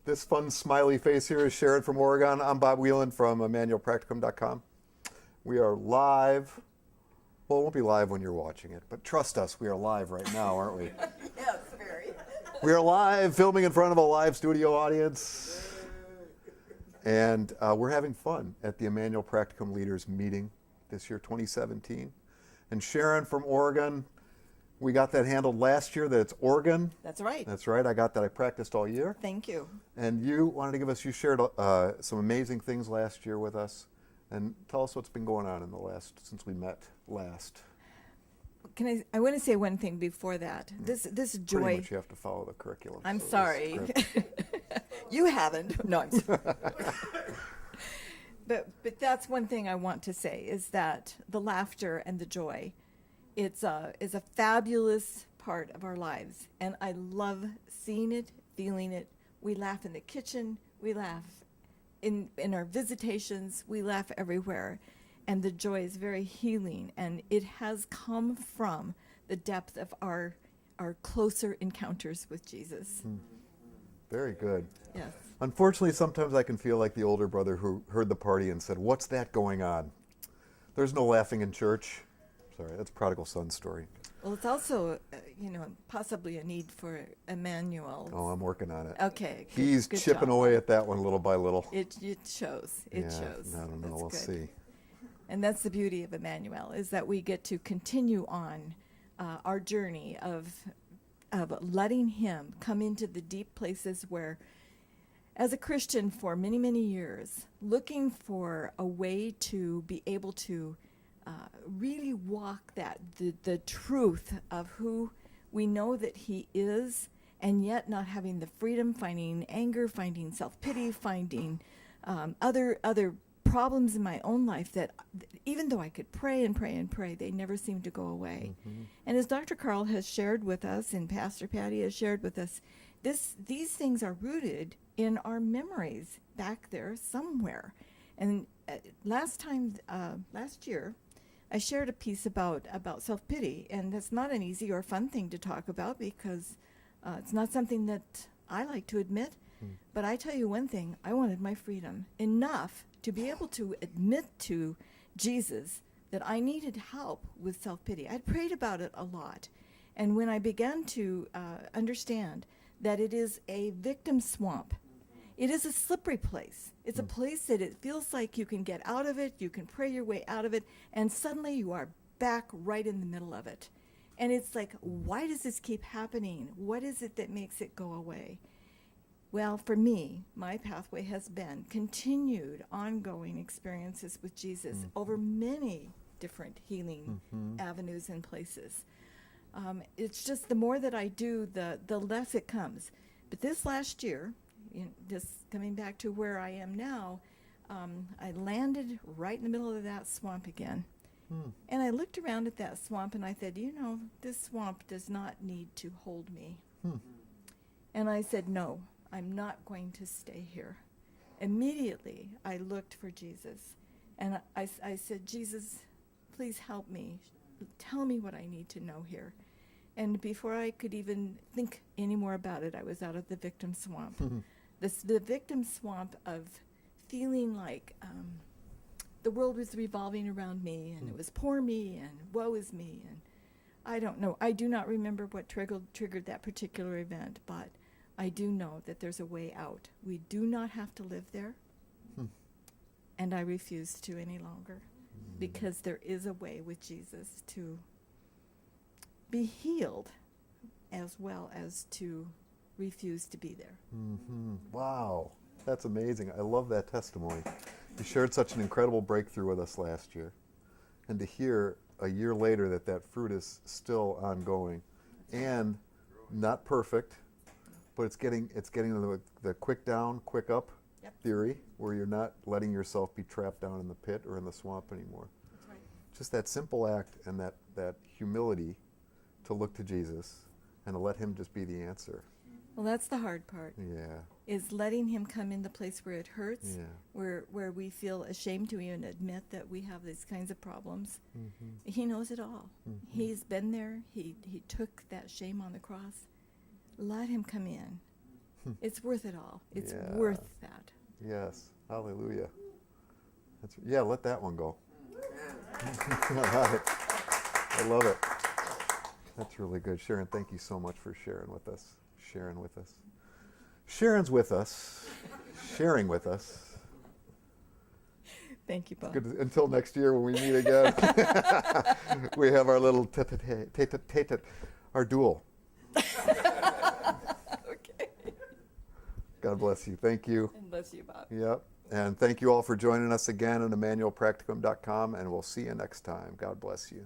This fun smiley face here is Sharon from Oregon. I'm Bob Whelan from ImmanuelPracticum.com. We are live. Well, it won't be live when you're watching it, but trust us, we are live right now, aren't we? Yes, very. We are live, filming in front of a live studio audience. And we're having fun at the Immanuel Practicum Leaders meeting this year, 2017. And Sharon from Oregon, we got that handled last year, that it's Oregon. That's right. That's right. I got that. I practiced all year. Thank you. And you wanted to give us, you shared some amazing things last year with us. And tell us what's been going on in the last, since we met last. I want to say one thing before that. This joy. Pretty much you have to follow the curriculum. I'm so sorry. You haven't. No, I'm sorry. But that's one thing I want to say, is that the laughter and the joy, is a fabulous part of our lives, and I love seeing it, feeling it. We laugh in the kitchen, we laugh in our visitations, we laugh everywhere, and the joy is very healing, and it has come from the depth of our closer encounters with Jesus. Very good. Yes. Unfortunately, sometimes I can feel like the older brother who heard the party and said, "What's that going on?" There's no laughing in church. Sorry, that's prodigal son story. Well, it's also, possibly a need for Immanuel. Oh, I'm working on it. Okay. He's good chipping job. away at that one little by little. It shows. It shows. I don't know. That's We'll good. see. And that's the beauty of Immanuel, is that we get to continue on our journey of letting him come into the deep places where, as a Christian for many, many years, looking for a way to be able to really walk the truth of who we know that he is, and yet not having the freedom, finding anger, finding self-pity, finding other problems in my own life that even though I could pray and pray and pray, they never seemed to go away. Mm-hmm. And as Dr. Carl has shared with us, and Pastor Patty has shared with us, these things are rooted in our memories back there somewhere. And last year, I shared a piece about self-pity, and that's not an easy or fun thing to talk about, because it's not something that I like to admit. But I tell you one thing, I wanted my freedom enough to be able to admit to Jesus that I needed help with self-pity. I'd prayed about it a lot. And when I began to understand that it is a victim swamp, it is a slippery place. It's a place that it feels like you can get out of it, you can pray your way out of it, and suddenly you are back right in the middle of it. And it's like, why does this keep happening? What is it that makes it go away? Well, for me, my pathway has been continued, ongoing experiences with Jesus over many different healing avenues and places. It's just the more that I do, the less it comes. But this last year, just coming back to where I am now, I landed right in the middle of that swamp again. And I looked around at that swamp and I said, this swamp does not need to hold me. And I said, no, I'm not going to stay here. Immediately, I looked for Jesus. And I said, Jesus, please help me. Tell me what I need to know here. And before I could even think any more about it, I was out of the victim swamp. The victim swamp of feeling like the world was revolving around me, and it was poor me, and woe is me. And I don't know. I do not remember what triggered that particular event, but I do know that there's a way out. We do not have to live there, and I refuse to any longer, because there is a way with Jesus to be healed as well as to refuse to be there. Wow, that's amazing. I love that testimony. You shared such an incredible breakthrough with us last year, and to hear a year later that fruit is still ongoing and not perfect, but it's getting the quick down, quick up theory, where you're not letting yourself be trapped down in the pit or in the swamp anymore. That's right. Just that simple act and that humility to look to Jesus and to let him just be the answer. Well, that's the hard part. Yeah. Is letting him come in the place where it hurts, Yeah. where we feel ashamed to even admit that we have these kinds of problems. He knows it all. He's been there. He took that shame on the cross. Let him come in It's worth it all. It's Yeah. worth that. Yes. Hallelujah. Yeah, let that one go. All right. I love it. That's really good. Sharon, thank you so much for sharing with us. Sharon's with us, sharing with us. Thank you, Bob. Good. Until next year when we meet again, we have our little our duel. Okay. God bless you. Thank you. And bless you, Bob. Yep. And thank you all for joining us again on ImmanuelPracticum.com, and we'll see you next time. God bless you.